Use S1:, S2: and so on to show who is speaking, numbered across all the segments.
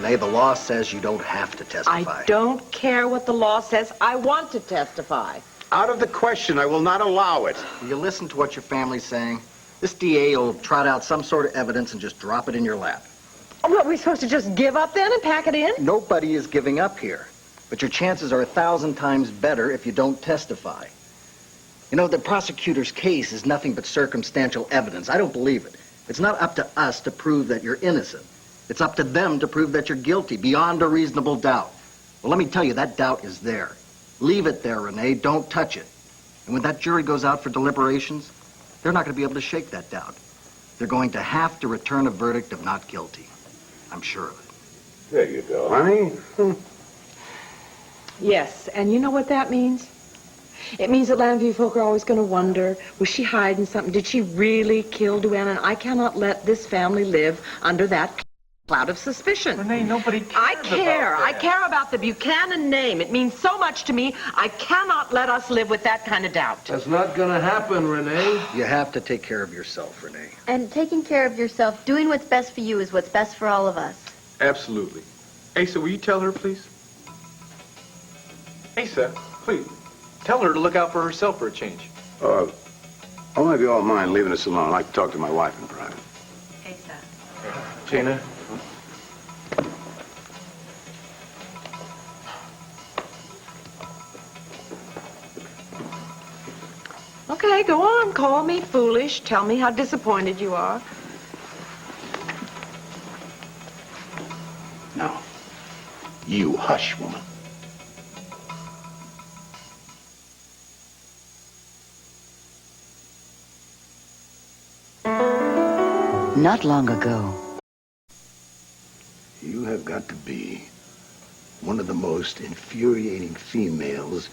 S1: Renee. The law says you don't have to testify.
S2: I don't care what the law says. I want to testify.
S3: Out of the question. I will not allow it.
S1: Will you listen to what your family's saying? This DA will trot out some sort of evidence and just drop it in your lap.
S2: What, are we supposed to just give up then and pack it in?
S1: Nobody is giving up here. But your chances are 1,000 times better if you don't testify. You know, the prosecutor's case is nothing but circumstantial evidence. I don't believe it. It's not up to us to prove that you're innocent. It's up to them to prove that you're guilty beyond a reasonable doubt. Well, let me tell you, that doubt is there. Leave it there, Renee. Don't touch it. And when that jury goes out for deliberations, they're not going to be able to shake that doubt. They're going to have to return a verdict of not guilty. I'm sure of it.
S3: There you go, honey.
S2: Yes, and you know what that means? It means that Llanview folk are always going to wonder, was she hiding something? Did she really kill Duane? And I cannot let this family live under that cloud of suspicion.
S4: Renee, nobody cares
S2: I care.
S4: about that.
S2: I care about the Buchanan name. It means so much to me. I cannot let us live with that kind of doubt.
S4: That's not going to happen, Renee.
S1: You have to take care of yourself, Renee.
S5: And taking care of yourself, doing what's best for you is what's best for all of us.
S6: Absolutely. Asa, will you tell her, please? Asa, please. Tell her to look out for herself for a change.
S3: I wonder if you all mind leaving us alone. I'd like to talk to my wife in private.
S5: Asa.
S6: Jana?
S2: Okay, go on. Call me foolish. Tell me how disappointed you are.
S3: Now, you hush, woman.
S7: Not long ago.
S3: You have got to be one of the most infuriating females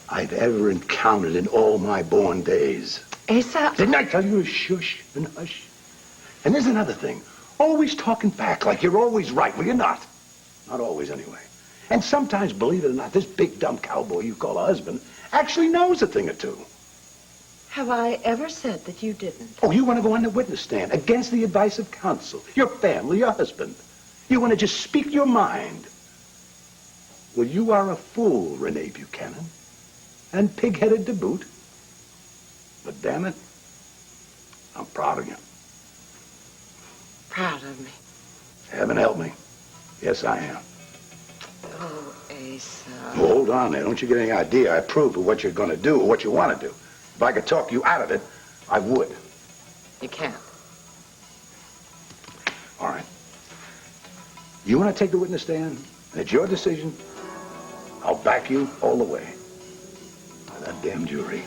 S3: I've ever encountered in all my born days.
S2: Asa.
S3: Didn't I tell you to shush and hush? And there's another thing. Always talking back like you're always right. Well, you're not. Not always, anyway. And sometimes, believe it or not, this big dumb cowboy you call a husband actually knows a thing or two.
S2: Have I ever said that you didn't?
S3: Oh, you want to go on the witness stand against the advice of counsel, your family, your husband. You want to just speak your mind. Well, you are a fool, Renee Buchanan. And pig-headed to boot. But damn it, I'm proud of you.
S2: Proud of me.
S3: Heaven help me. Yes, I am.
S2: Oh, Asa.
S3: Well, hold on there. Don't you get any idea I approve of what you're going to do or what you want to do. If I could talk you out of it, I would.
S2: You can't.
S3: All right. You want to take the witness stand, and it's your decision, I'll back you all the way. Now, that damn jury,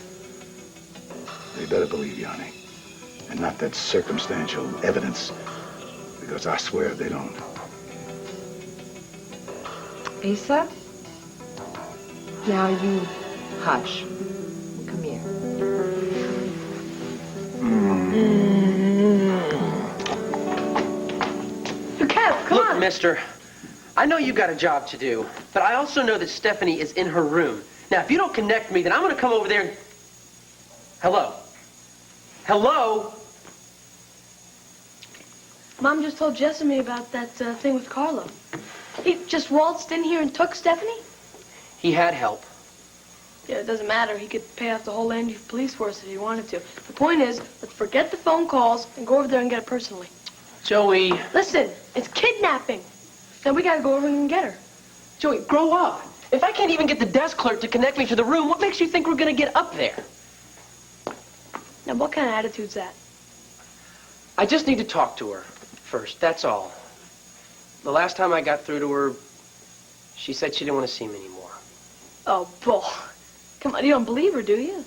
S3: they better believe you, honey. And not that circumstantial evidence, because I swear they don't.
S2: Asa? Now you hush. Come here.
S8: Look, mister, I know you got a job to do, but I also know that Stephanie is in her room. Now, if you don't connect me, then I'm going to come over there and... Hello? Hello?
S9: Mom just told Jessamy about that thing with Carlo. He just waltzed in here and took Stephanie?
S8: He had help.
S9: Yeah, it doesn't matter. He could pay off the whole Llanview police force if he wanted to. The point is, let's forget the phone calls and go over there and get her personally.
S8: Joey...
S9: Listen, it's kidnapping. Then we gotta go over and get her.
S8: Joey, grow up. If I can't even get the desk clerk to connect me to the room, what makes you think we're going to get up there?
S9: Now, what kind of attitude's that?
S8: I just need to talk to her first, that's all. The last time I got through to her, she said she didn't want to see me anymore.
S9: Oh, bull. Come on, you don't believe her, do you?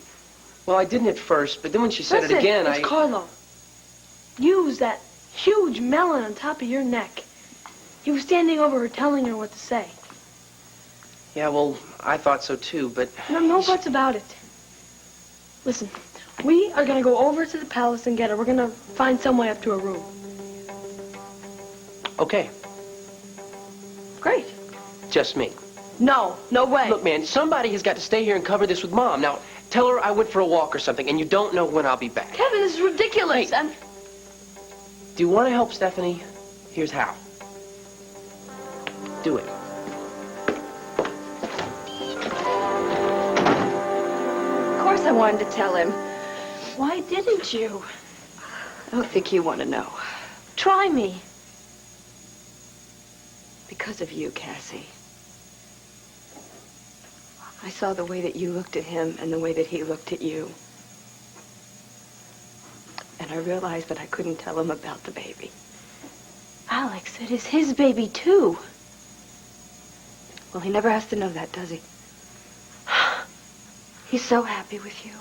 S8: Well, I didn't at first, but then when she said
S9: Listen,
S8: it again,
S9: it's Carlo. Use that huge melon on top of your neck. He was standing over her telling her what to say.
S8: Yeah, well, I thought so too, but...
S9: No buts about it. Listen, we are gonna go over to the palace and get her. We're gonna find some way up to her room.
S8: Okay.
S9: Great.
S8: Just me.
S9: No way.
S8: Look, man, somebody has got to stay here and cover this with Mom. Now, tell her I went for a walk or something, and you don't know when I'll be back.
S9: Kevin, this is ridiculous.
S8: Hey. Do you want to help Stephanie? Here's how. Do it.
S2: Of course I wanted to tell him. Why didn't you? I don't think you want to know. Try me. Because of you, Cassie. I saw the way that you looked at him and the way that he looked at you. And I realized that I couldn't tell him about the baby. Alex, it is his baby, too. Well, he never has to know that, does he? He's so happy with you.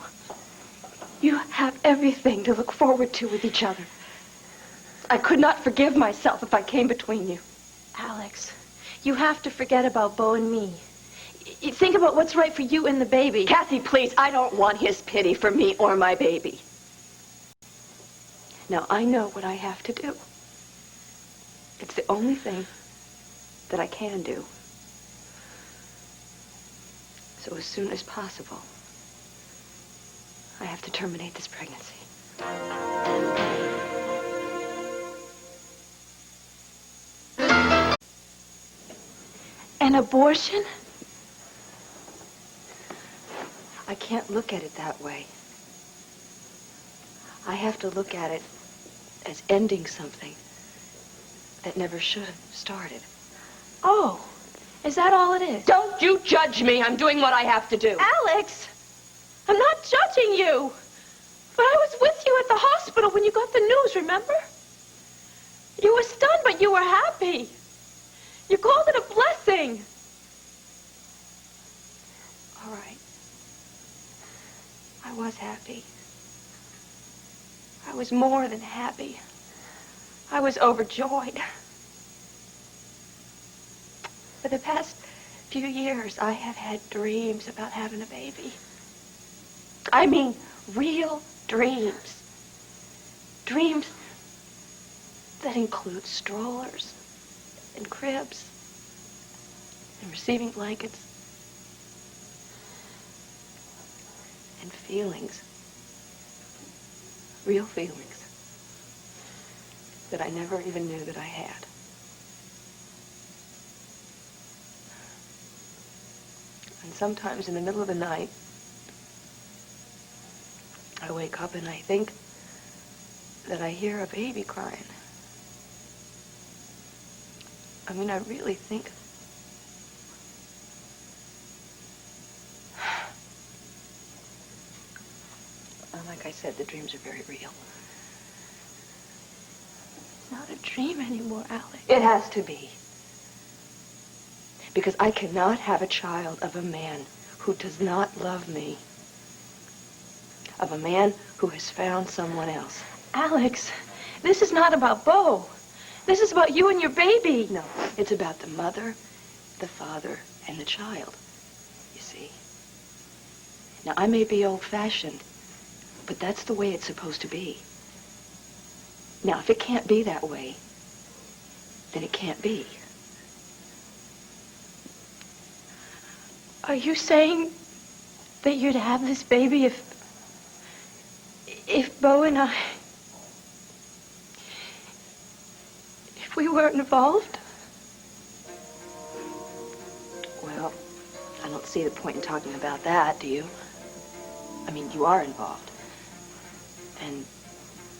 S2: You have everything to look forward to with each other. I could not forgive myself if I came between you. Alex, you have to forget about Beau and me. Think about what's right for you and the baby. Kathy, please, I don't want his pity for me or my baby. Now, I know what I have to do. It's the only thing that I can do. So as soon as possible, I have to terminate this pregnancy. An abortion? I can't look at it that way. I have to look at it as ending something that never should have started. Oh, is that all it is? Don't you judge me. I'm doing what I have to do. Alex, I'm not judging you. But I was with you at the hospital when you got the news, remember? You were stunned, but you were happy. You called it a blessing. All right. I was happy. I was more than happy. I was overjoyed. For the past few years, I have had dreams about having a baby. I mean, real dreams. Dreams that include strollers and cribs and receiving blankets and feelings. Real feelings that I never even knew that I had. And sometimes in the middle of the night, I wake up and I think that I hear a baby crying. I mean, I really think. And like I said, the dreams are very real. It's not a dream anymore, Alex. It has to be. Because I cannot have a child of a man who does not love me. Of a man who has found someone else. Alex, this is not about Beau. This is about you and your baby. No, it's about the mother, the father, and the child, you see. Now, I may be old-fashioned, but that's the way it's supposed to be. Now, if it can't be that way, then it can't be. Are you saying that you're to have this baby if Beau and I, if we weren't involved? Well, I don't see the point in talking about that, do you? I mean, you are involved. And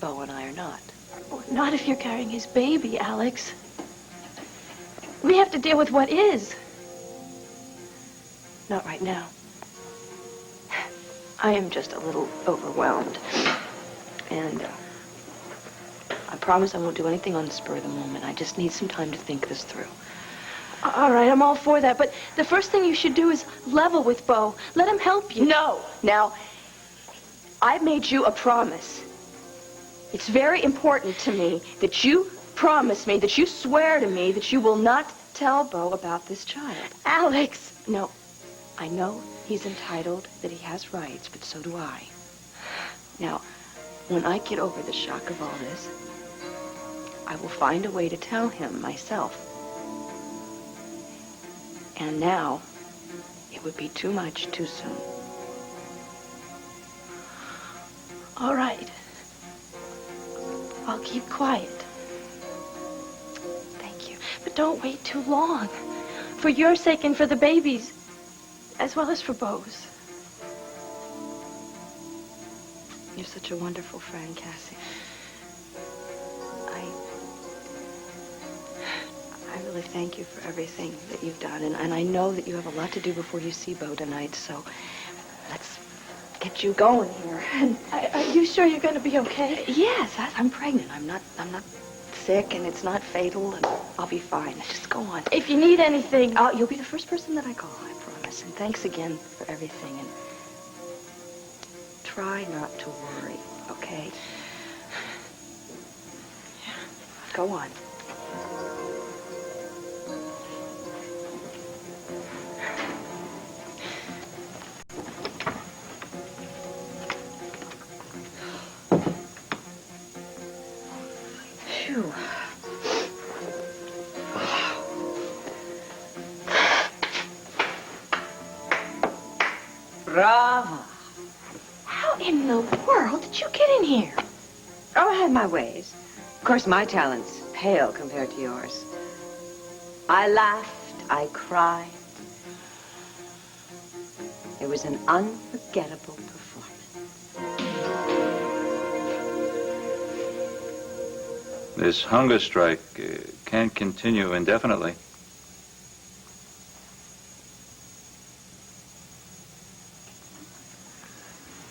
S2: Beau and I are not. Well, not if you're carrying his baby, Alex. We have to deal with what is. Not right now. I am just a little overwhelmed. And I promise I won't do anything on the spur of the moment. I just need some time to think this through. All right, I'm all for that. But the first thing you should do is level with Beau. Let him help you. No. Now, I've made you a promise. It's very important to me that you promise me, that you swear to me that you will not tell Beau about this child. Alex! No. I know he's entitled, that he has rights, but so do I. Now, when I get over the shock of all this, I will find a way to tell him myself. And now, it would be too much too soon. All right. I'll keep quiet. Thank you.
S9: But don't wait too long. For your sake and for the baby's, as well as for Beau's.
S10: You're such a wonderful friend, Cassie. I really thank you for everything that you've done. And I know that you have a lot to do before you see Beau tonight, so let's get you going here.
S9: And are you sure you're going to be okay?
S10: Yes, I'm pregnant. I'm not sick, and it's not fatal, and I'll be fine. Just go on.
S9: If you need anything...
S10: You'll be the first person that I call, I promise. And thanks again for everything. And try not to worry, okay?
S9: Yeah.
S10: Go on. Phew.
S2: Bravo.
S9: How in the world did you get in here?
S2: Oh, I had my ways. Of course, my talent's pale compared to yours. I laughed, I cried. It was an unforgettable performance.
S11: This hunger strike can't continue indefinitely.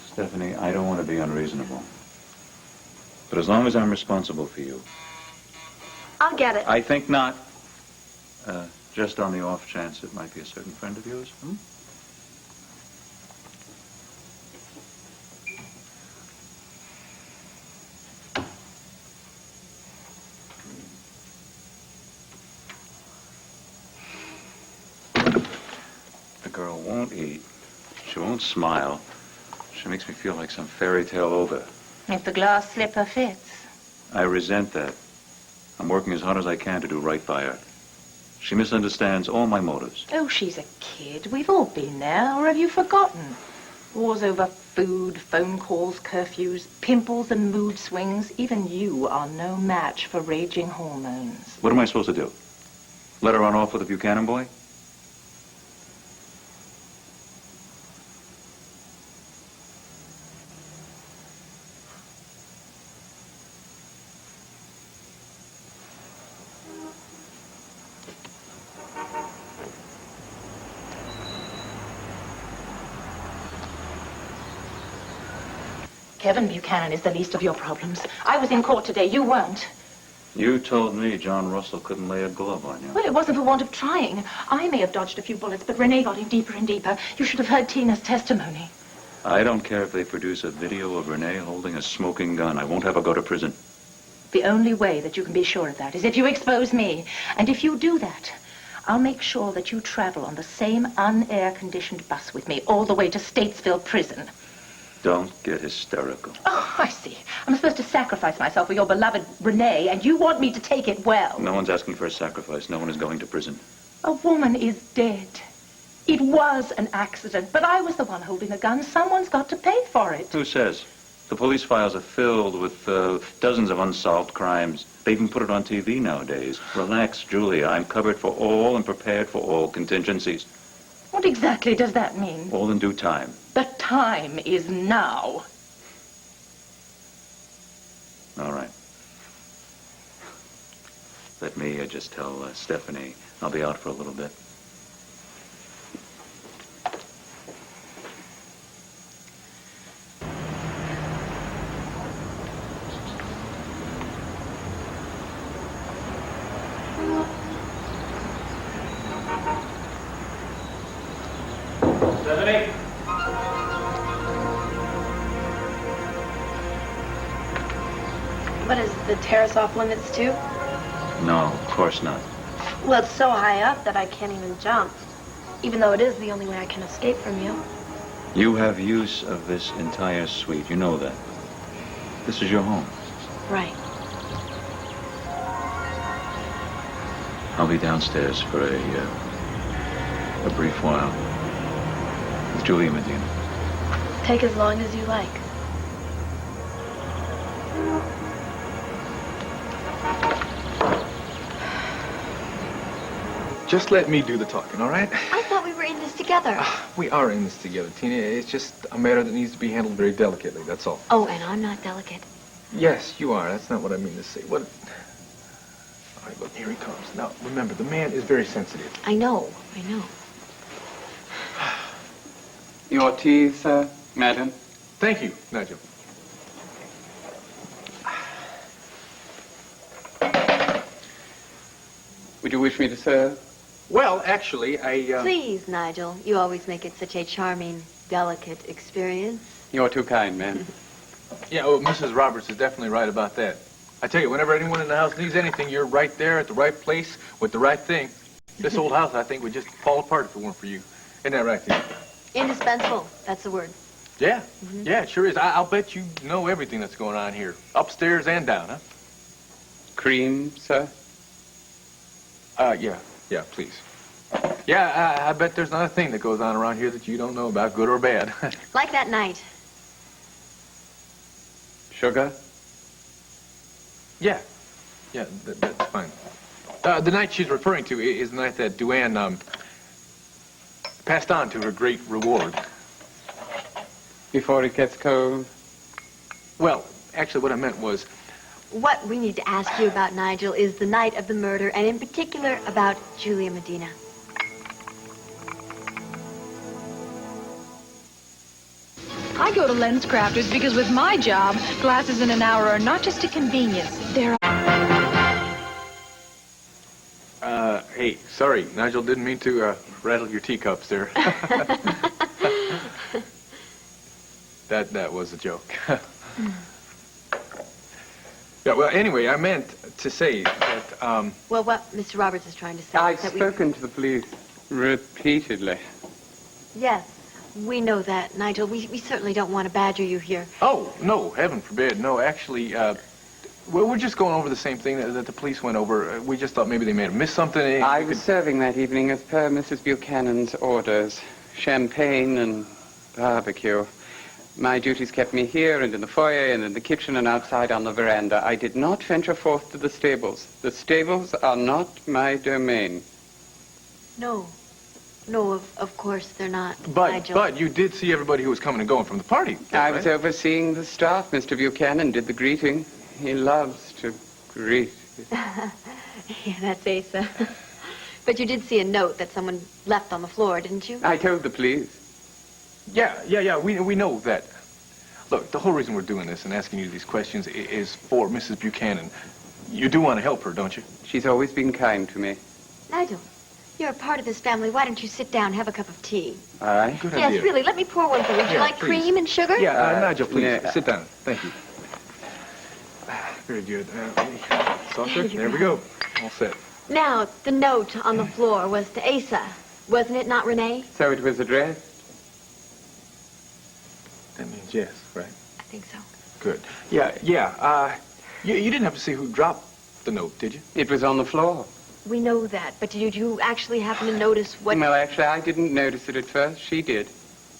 S11: Stephanie, I don't want to be unreasonable. But as long as I'm responsible for you.
S9: I'll get it.
S11: I think not. Just on the off chance it might be a certain friend of yours. The girl won't eat. She won't smile. She makes me feel like some fairy tale ogre.
S12: If the glass slipper fits.
S11: I resent that. I'm working as hard as I can to do right by her. She misunderstands all my motives.
S12: Oh, she's a kid. We've all been there, or have you forgotten? Wars over food, phone calls, curfews, pimples and mood swings. Even you are no match for raging hormones.
S11: What am I supposed to do? Let her run off with the Buchanan boy?
S12: Kevin Buchanan is the least of your problems. I was in court today. You weren't.
S11: You told me John Russell couldn't lay a glove on you.
S12: Well, it wasn't for want of trying. I may have dodged a few bullets, but Renee got him deeper and deeper. You should have heard Tina's testimony.
S11: I don't care if they produce a video of Renee holding a smoking gun. I won't have her go to prison.
S12: The only way that you can be sure of that is if you expose me. And if you do that, I'll make sure that you travel on the same unair-conditioned bus with me all the way to Statesville Prison.
S11: Don't get hysterical.
S12: Oh, I see. I'm supposed to sacrifice myself for your beloved Renee, and you want me to take it well.
S11: No one's asking for a sacrifice. No one is going to prison.
S12: A woman is dead. It was an accident, but I was the one holding the gun. Someone's got to pay for it.
S11: Who says? The police files are filled with dozens of unsolved crimes. They even put it on TV nowadays. Relax, Julia. I'm covered for all and prepared for all contingencies.
S12: What exactly does that mean?
S11: All in due time.
S12: The time is now.
S11: All right. Let me just tell Stephanie I'll be out for a little bit.
S6: Stephanie?
S9: What is the terrace off limits too?
S11: No, of course not.
S9: Well, it's so high up that I can't even jump. Even though it is the only way I can escape from you.
S11: You have use of this entire suite. You know that. This is your home.
S9: Right.
S11: I'll be downstairs for a brief while with Julia Medina.
S9: Take as long as you like.
S6: Just let me do the talking, all right?
S5: I thought we were in this together.
S6: We are in this together, Tina. It's just a matter that needs to be handled very delicately, that's all.
S5: Oh, and I'm not delicate.
S6: Yes, you are. That's not what I mean to say. What? All right, look, here he comes. Now, remember, the man is very sensitive.
S5: I know.
S13: Your tea, sir, madam?
S6: Thank you, Nigel.
S13: Would you wish me to serve?
S6: Well, actually, I,
S5: Please, Nigel. You always make it such a charming, delicate experience.
S13: You're too kind, ma'am.
S6: Yeah, well, Mrs. Roberts is definitely right about that. I tell you, whenever anyone in the house needs anything, you're right there at the right place with the right thing. This old house, I think, would just fall apart if it weren't for you. Isn't that right, Tina?
S5: Indispensable. That's the word.
S6: Yeah. Yeah, it sure is. I'll bet you know everything that's going on here, upstairs and down, huh?
S13: Cream, sir?
S6: Yeah, please. Yeah, I bet there's not a thing that goes on around here that you don't know about, good or bad.
S5: Like that night.
S13: Sugar?
S6: Yeah, that's fine. The night she's referring to is the night that Duane, passed on to her great reward.
S13: Before it gets cold?
S6: Well, actually what I meant was...
S5: What we need to ask you about, Nigel, is the night of the murder, and in particular about Julia Medina.
S14: I go to Lens Crafters because with my job, glasses in an hour are not just a convenience. They're...
S6: Hey, sorry, Nigel, didn't mean to, rattle your teacups there. That was a joke. Yeah, well, anyway, I meant to say that,
S5: Well, what Mr. Roberts is trying to say
S13: I've
S5: is that
S13: spoken to the police repeatedly.
S5: Yes, we know that, Nigel. We certainly don't want to badger you here.
S6: Oh, no, heaven forbid. No, actually, we're just going over the same thing that the police went over. We just thought maybe they may have missed something.
S13: I was serving that evening as per Mrs. Buchanan's orders. Champagne and barbecue. My duties kept me here and in the foyer and in the kitchen and outside on the veranda. I did not venture forth to the stables. The stables are not my domain.
S5: No, of course they're not,
S6: But
S5: Nigel.
S6: but you did see everybody who was coming and going from the party.
S13: I was overseeing the staff. Mr. Buchanan did the greeting. He loves to greet.
S5: Yeah, that's Asa. But you did see a note that someone left on the floor, didn't you?
S13: I told the police.
S6: Yeah, we know that. Look, the whole reason we're doing this and asking you these questions is for Mrs. Buchanan. You do want to help her, don't you?
S13: She's always been kind to me.
S5: Nigel, you're a part of this family. Why don't you sit down, have a cup of tea?
S13: All right.
S6: Good
S5: Yes,
S6: idea.
S5: really, let me pour one for you. Would you
S6: Yeah,
S5: like
S6: please.
S5: cream and sugar?
S6: Yeah, Nigel, please,
S13: no.
S6: sit down. Thank you. Very good. Saucer, there we go. All set.
S5: Now, the note on the floor was to Asa. Wasn't it, not Renee?
S13: So it was addressed?
S6: That means yes, right?
S5: I think so.
S6: Good. Yeah. You didn't have to see who dropped the note, did you?
S13: It was on the floor.
S5: We know that, but did you actually happen to notice what...
S13: Well, actually, I didn't notice it at first. She did.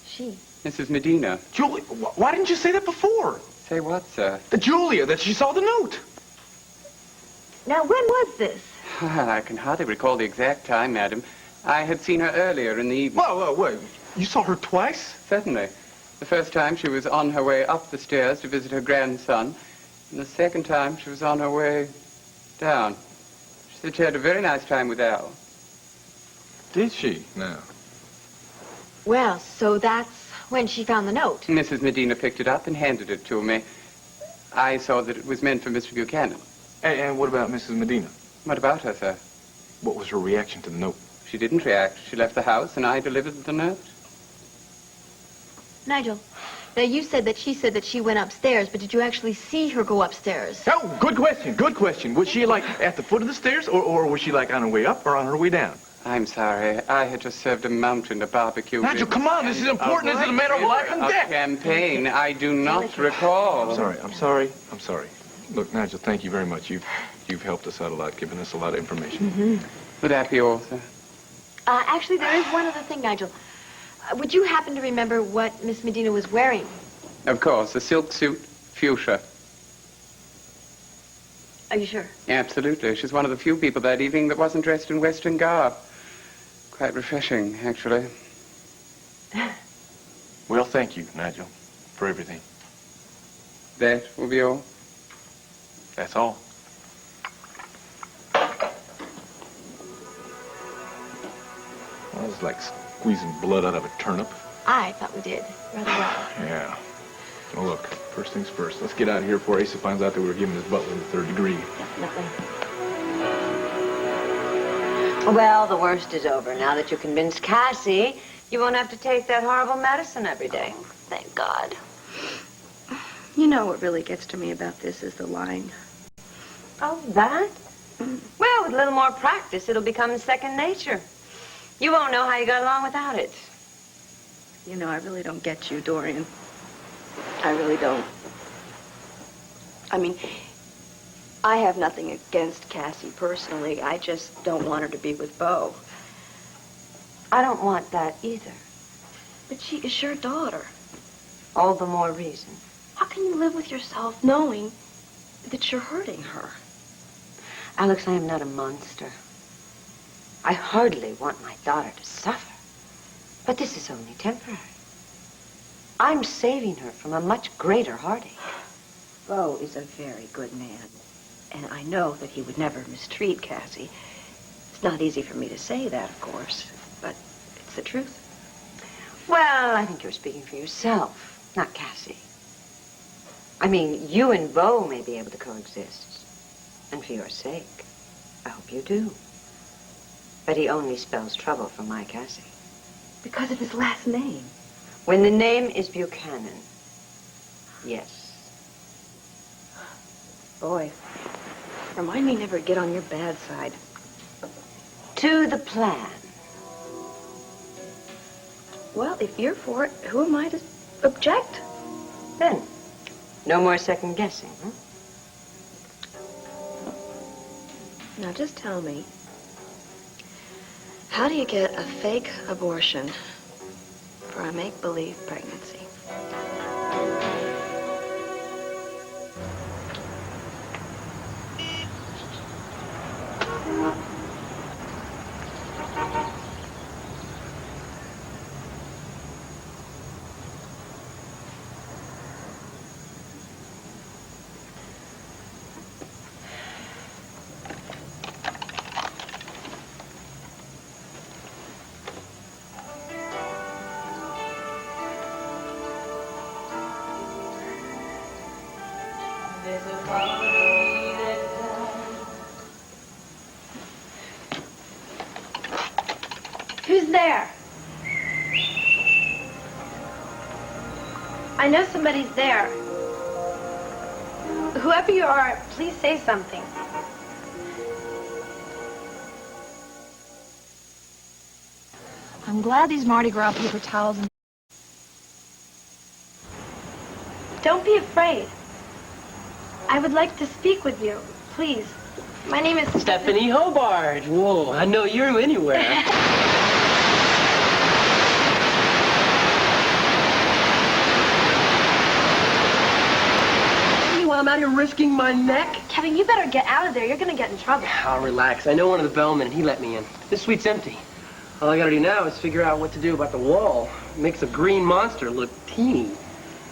S5: She?
S13: Mrs. Medina.
S6: Julie, why didn't you say that before?
S13: Say what, sir?
S6: The Julia, that she saw the note.
S5: Now, when was this?
S13: I can hardly recall the exact time, madam. I had seen her earlier in the evening.
S6: Whoa, wait. You saw her twice?
S13: Certainly. The first time she was on her way up the stairs to visit her grandson, and the second time she was on her way down. She said she had a very nice time with Al.
S6: Did she? No.
S5: Well, so that's when she found the note.
S13: Mrs. Medina picked it up and handed it to me. I saw that it was meant for Mr. Buchanan.
S6: And what about Mrs. Medina?
S13: What about her, sir?
S6: What was her reaction to the note?
S13: She didn't react. She left the house, and I delivered the note.
S5: Nigel, now you said that she went upstairs, but did you actually see her go upstairs?
S6: Oh, good question. Was she, like, at the foot of the stairs, or was she, like, on her way up or on her way down?
S13: I'm sorry. I had just served a mountain of barbecue.
S6: Nigel, come on. This is important. This is a matter of life and death.
S13: A campaign. I do not recall.
S6: I'm sorry. Look, Nigel, thank you very much. You've helped us out a lot, given us a lot of information.
S5: Mm-hmm.
S13: Would that be all, sir?
S5: Actually, there is one other thing, Nigel. Would you happen to remember what Miss Medina was wearing?
S13: Of course, a silk suit, fuchsia.
S5: Are you sure?
S13: Absolutely. She's one of the few people that evening that wasn't dressed in Western garb. Quite refreshing, actually.
S6: Well, thank you, Nigel, for everything.
S13: That will be all?
S6: That's all. Well, it's like squeezing blood out of a turnip.
S5: I thought we did rather well.
S6: Yeah. Well, look, first things first. Let's get out of here before Asa finds out that we were giving his butler the third degree.
S5: Definitely.
S15: Well, the worst is over. Now that you convinced Cassie, you won't have to take that horrible medicine every day.
S10: Thank God. You know what really gets to me about this is the line.
S15: Oh, that? Well, with a little more practice, it'll become second nature. You won't know how you got along without it.
S10: You know, I really don't get you, Dorian. I really don't. I mean, I have nothing against Cassie personally. I just don't want her to be with Beau.
S15: I don't want that either.
S10: But she is your daughter.
S15: All the more reason.
S10: How can you live with yourself knowing that you're hurting her?
S15: Alex, I am not a monster. I hardly want my daughter to suffer. But this is only temporary. I'm saving her from a much greater heartache.
S10: Beau is a very good man. And I know that he would never mistreat Cassie. It's not easy for me to say that, of course, but it's the truth.
S15: Well, I think you're speaking for yourself, not Cassie. I mean, you and Beau may be able to coexist. And for your sake, I hope you do. But he only spells trouble for my Cassie.
S10: Because of his last name.
S15: When the name is Buchanan, yes.
S10: Boy, remind me never to get on your bad side.
S15: To the plan.
S10: Well, if you're for it, who am I to object?
S15: Then, no more second guessing, huh?
S10: Now, just tell me, how do you get a fake abortion for a make-believe pregnancy?
S9: Who's there? I know somebody's there. Whoever you are, please say something.
S14: I'm glad these Mardi Gras paper towels and...
S9: Don't be afraid. I would like to speak with you, please. My name is
S8: Stephanie Hobart. Whoa, I know you anywhere. While I'm out here risking my neck?
S9: Kevin, you better get out of there. You're gonna get in trouble.
S8: I'll relax. I know one of the bellmen, and he let me in. This suite's empty. All I gotta do now is figure out what to do about the wall. Makes a green monster look teeny.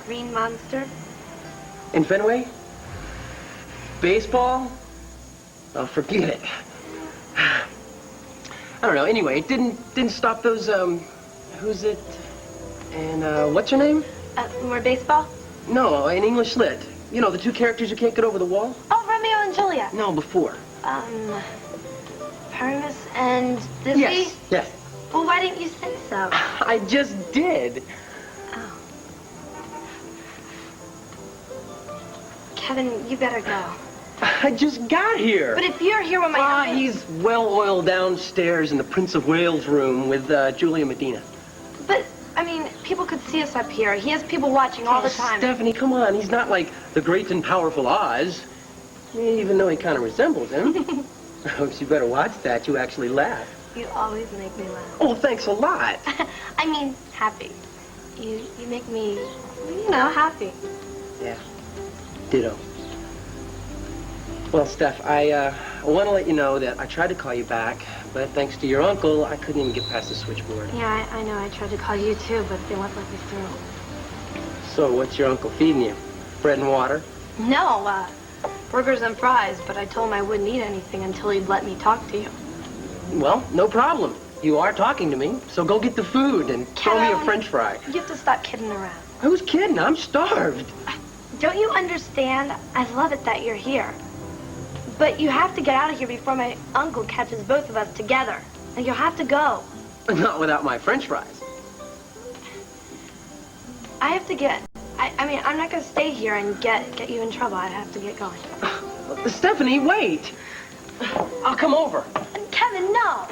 S9: Green monster?
S8: In Fenway? Baseball? Oh, forget it. I don't know. Anyway, it didn't stop those, who's it? And, what's her name?
S9: More baseball?
S8: No, in English Lit. You know, the two characters who can't get over the wall?
S9: Oh, Romeo and Juliet.
S8: No, before.
S9: Paramus and Dizzy?
S8: Yes.
S9: Well, why didn't you say so?
S8: I just did.
S9: Oh. Kevin, you better go.
S8: I just got here.
S9: But if you're here with my husband...
S8: He's well-oiled downstairs in the Prince of Wales room with Julia Medina.
S9: But, I mean, people could see us up here. He has people watching all the time.
S8: Stephanie, come on. He's not like the great and powerful Oz. Even though he kind of resembles him. Oh, you better watch that. You actually laugh.
S9: You always make me laugh.
S8: Oh, thanks a lot.
S9: I mean, happy. You make me, you know, happy.
S8: Yeah. Ditto. Well, Steph, I want to let you know that I tried to call you back, But thanks to your uncle, I couldn't even get past the switchboard.
S9: Yeah, I know. I tried to call you too, but they won't let me through.
S8: So what's your uncle feeding you? Bread and water?
S9: No, burgers and fries, but I told him I wouldn't eat anything until he'd let me talk to you.
S8: Well, no problem. You are talking to me, so go get the food and throw me a French fry.
S9: You have to stop kidding around.
S8: I was kidding. I'm starved.
S9: Don't you understand? I love it that you're here. But you have to get out of here before my uncle catches both of us together. And you'll have to go.
S8: Not without my French fries.
S9: I have to get... I mean, I'm not going to stay here and get you in trouble. I have to get going.
S8: Stephanie, wait. I'll come over.
S9: Kevin, no.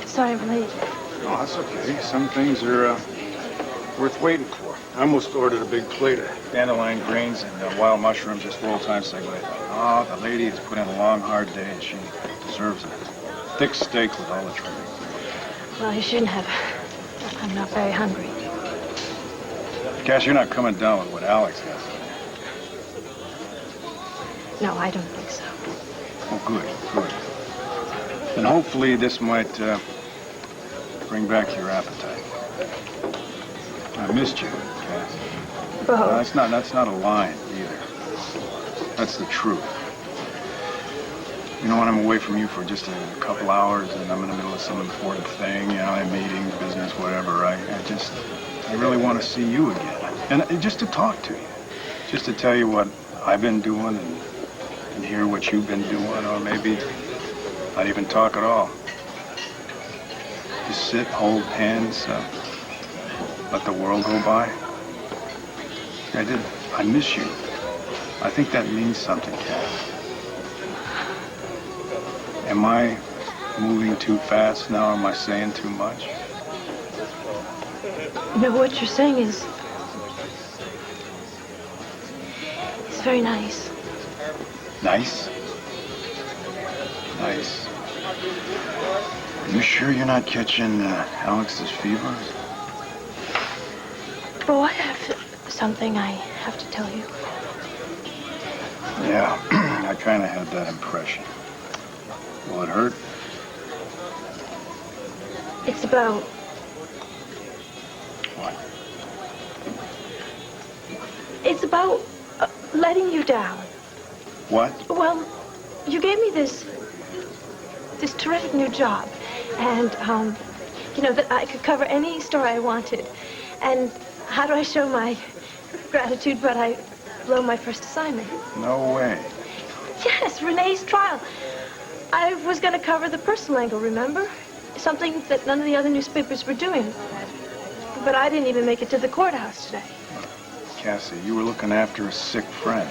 S9: Sorry I'm late.
S3: Oh, that's okay. Some things are worth waiting for. I almost ordered a big plate of dandelion greens and wild mushrooms just for old time's sake. Oh, the lady has put in a long, hard day, and she deserves it. Thick steak with all the trimmings.
S9: Well, you shouldn't have. I'm not very hungry.
S3: Cass, you're not coming down with what Alex has.
S9: No, I don't think so.
S3: Oh, good, good. And hopefully this might bring back your appetite. I missed you, Cass.
S9: Bo.
S3: No, that's not a line either. That's the truth. You know, when I'm away from you for just a couple hours and I'm in the middle of some important thing, you know, a meeting, business, whatever, I really want to see you again. And just to talk to you. Just to tell you what I've been doing and hear what you've been doing, or maybe not even talk at all. Just sit, hold hands, let the world go by. I miss you. I think that means something, Cass. Am I moving too fast now? Am I saying too much?
S9: No, what you're saying is... it's very nice.
S3: Nice? Nice. Are you sure you're not catching Alex's fever?
S9: Bo, I have something I have to tell you.
S3: Yeah, I kind of had that impression. Will it hurt?
S9: It's about...
S3: What?
S9: It's about letting you down.
S3: What?
S9: Well, you gave me this terrific new job. And, you know, that I could cover any story I wanted. And how do I show my gratitude but I blow my first assignment?
S3: No way.
S9: Yes, Renee's trial. I was going to cover the personal angle, remember? Something that none of the other newspapers were doing. But I didn't even make it to the courthouse today.
S3: Cassie, you were looking after a sick friend.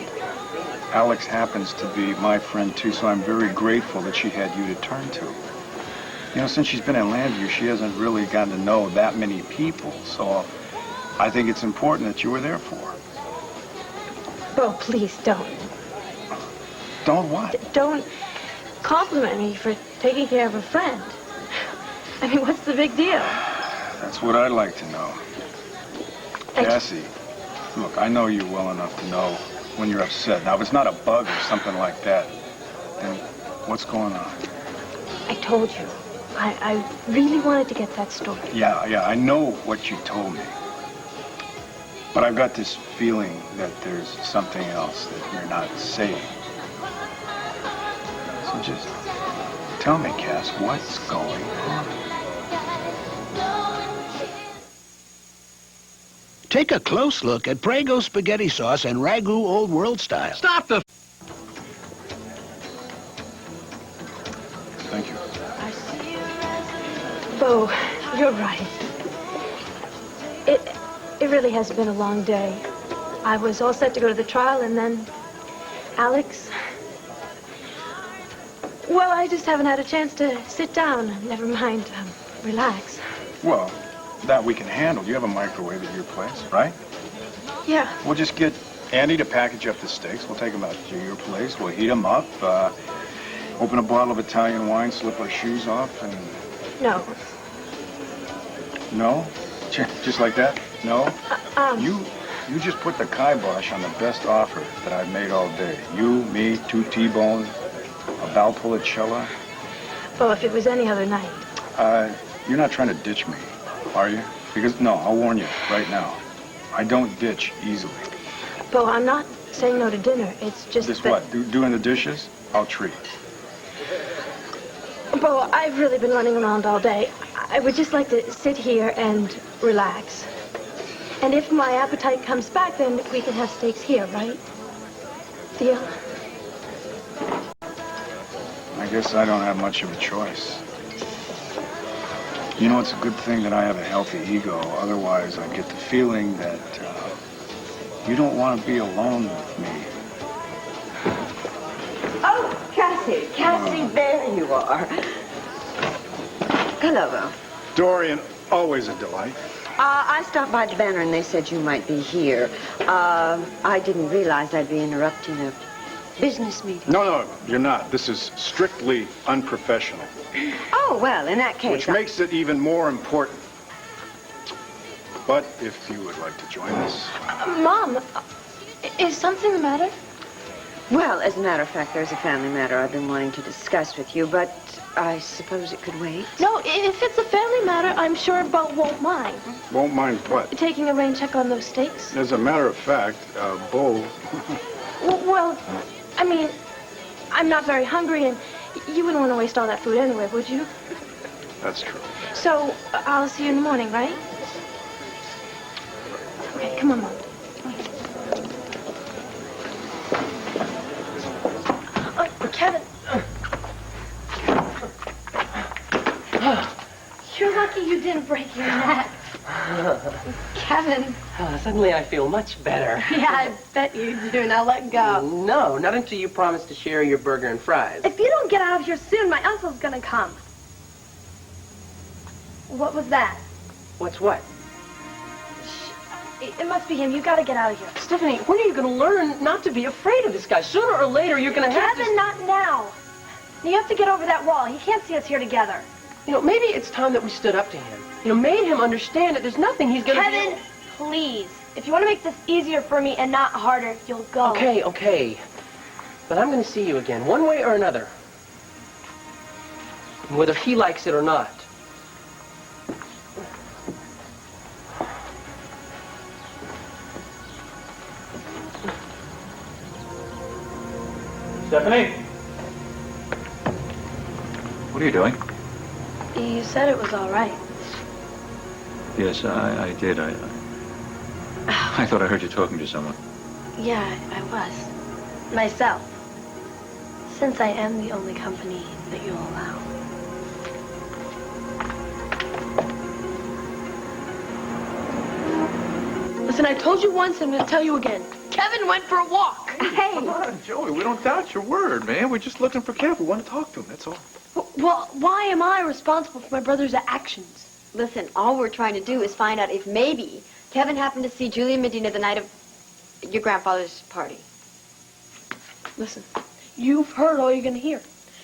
S3: Alex happens to be my friend, too, so I'm very grateful that she had you to turn to. You know, since she's been at Landview, she hasn't really gotten to know that many people, so I think it's important that you were there for her.
S9: Bo, please don't.
S3: Don't what?
S9: Don't compliment me for taking care of a friend. I mean, what's the big deal?
S3: That's what I'd like to know. Cassie, look, I know you well enough to know when you're upset. Now, if it's not a bug or something like that, then what's going on?
S9: I told you. I really wanted to get that story.
S3: Yeah, I know what you told me. But I've got this feeling that there's something else that you're not saying. So just tell me, Cass, what's going on?
S16: Take a close look at Prego spaghetti sauce and Ragu Old World style.
S4: Stop the...
S3: Thank you.
S9: Bo, you're right. It really has been a long day. I was all set to go to the trial, and then Alex... Well, I just haven't had a chance to sit down. Never mind, relax.
S3: Well, that we can handle. You have a microwave at your place, right?
S9: Yeah.
S3: We'll just get Andy to package up the steaks. We'll take them out to your place. We'll heat them up, open a bottle of Italian wine, slip our shoes off, and...
S9: No.
S3: No? Just like that? No?
S9: You...
S3: You just put the kibosh on the best offer that I've made all day. You, me, 2 T-bones, a Valpolicella.
S9: Bo, if it was any other night.
S3: You're not trying to ditch me, are you? Because, no, I'll warn you right now. I don't ditch easily.
S9: Bo, I'm not saying no to dinner. It's just
S3: This
S9: that...
S3: what? Doing the dishes? I'll treat.
S9: Bo, I've really been running around all day. I would just like to sit here and relax. And if my appetite comes back, then we can have steaks here, right? Deal?
S3: I guess I don't have much of a choice. You know, it's a good thing that I have a healthy ego. Otherwise, I'd get the feeling that you don't want to be alone with me.
S15: Oh, Cassie. Cassie, there you are. Hello, Bo.
S3: Dorian, always a delight.
S15: I stopped by the Banner and they said you might be here. I didn't realize I'd be interrupting a business meeting.
S3: No, you're not. This is strictly unprofessional.
S15: Oh, well, in that case...
S3: Which makes it even more important. But if you would like to join us...
S9: Mom, is something the matter?
S15: Well, as a matter of fact, there's a family matter I've been wanting to discuss with you, but I suppose it could wait.
S9: No, if it's a family matter, I'm sure Bo won't mind.
S3: Won't mind what?
S9: Taking a rain check on those steaks?
S3: As a matter of fact, Bo...
S9: Well, I mean, I'm not very hungry, and you wouldn't want to waste all that food anyway, would you?
S3: That's true.
S9: So, I'll see you in the morning, right? Okay, come on, Mom. Kevin. You're lucky you didn't break your neck. Kevin.
S8: Suddenly I feel much better.
S9: Yeah, I bet you do. Now let go.
S8: No, not until you promise to share your burger and fries.
S9: If you don't get out of here soon, my uncle's gonna come. What was that?
S8: What's what?
S9: It must be him. You gotta get out of here.
S8: Stephanie, when are you going to learn not to be afraid of this guy? Sooner or later, you're going to have to...
S9: Kevin, not now. You have to get over that wall. He can't see us here together.
S8: You know, maybe it's time that we stood up to him. You know, made him understand that there's nothing he's going to do.
S9: Kevin, please. If you want to make this easier for me and not harder, you'll go.
S8: Okay. But I'm going to see you again, one way or another. Whether he likes it or not.
S6: Stephanie? What are you doing?
S9: You said it was all right.
S11: Yes, I did. I thought I heard you talking to someone.
S9: Yeah, I was. Myself. Since I am the only company that you'll allow. Listen, I told you once, I'm going to tell you again. Kevin went for a walk.
S15: Hey.
S6: Come on, Joey. We don't doubt your word, man. We're just looking for Kev. We want to talk to him, that's all.
S9: Well, why am I responsible for my brother's actions?
S5: Listen, all we're trying to do is find out if maybe Kevin happened to see Julia Medina the night of your grandfather's party.
S9: Listen, you've heard all you're going to hear.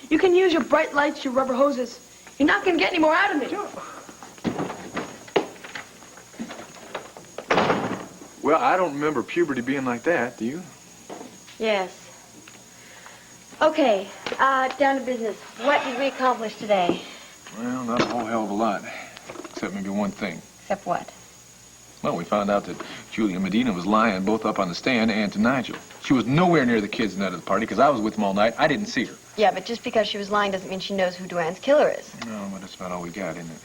S9: You can use your bright lights, your rubber hoses. You're not going to get any more out of me.
S6: Well, I don't remember puberty being like that, do you?
S5: Yes. Okay, down to business. What did we accomplish today?
S6: Well, not a whole hell of a lot. Except maybe one thing.
S5: Except what?
S6: Well, we found out that Julia Medina was lying both up on the stand and to Nigel. She was nowhere near the kids the night of the party because I was with them all night. I didn't see her.
S5: Yeah, but just because she was lying doesn't mean she knows who Duane's killer is.
S6: No, but that's about all we got, isn't it?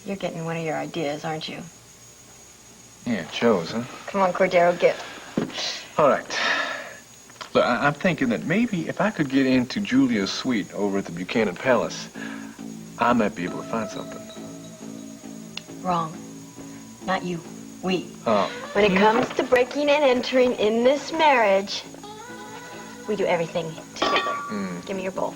S5: You're getting one of your ideas, aren't you?
S6: Yeah, it shows, huh?
S5: Come on, Cordero, get.
S6: All right. Look, I'm thinking that maybe if I could get into Julia's suite over at the Buchanan Palace, I might be able to find something.
S5: Wrong. Not you. We.
S6: Oh.
S5: When it comes to breaking and entering in this marriage, we do everything together. Give me your bowl.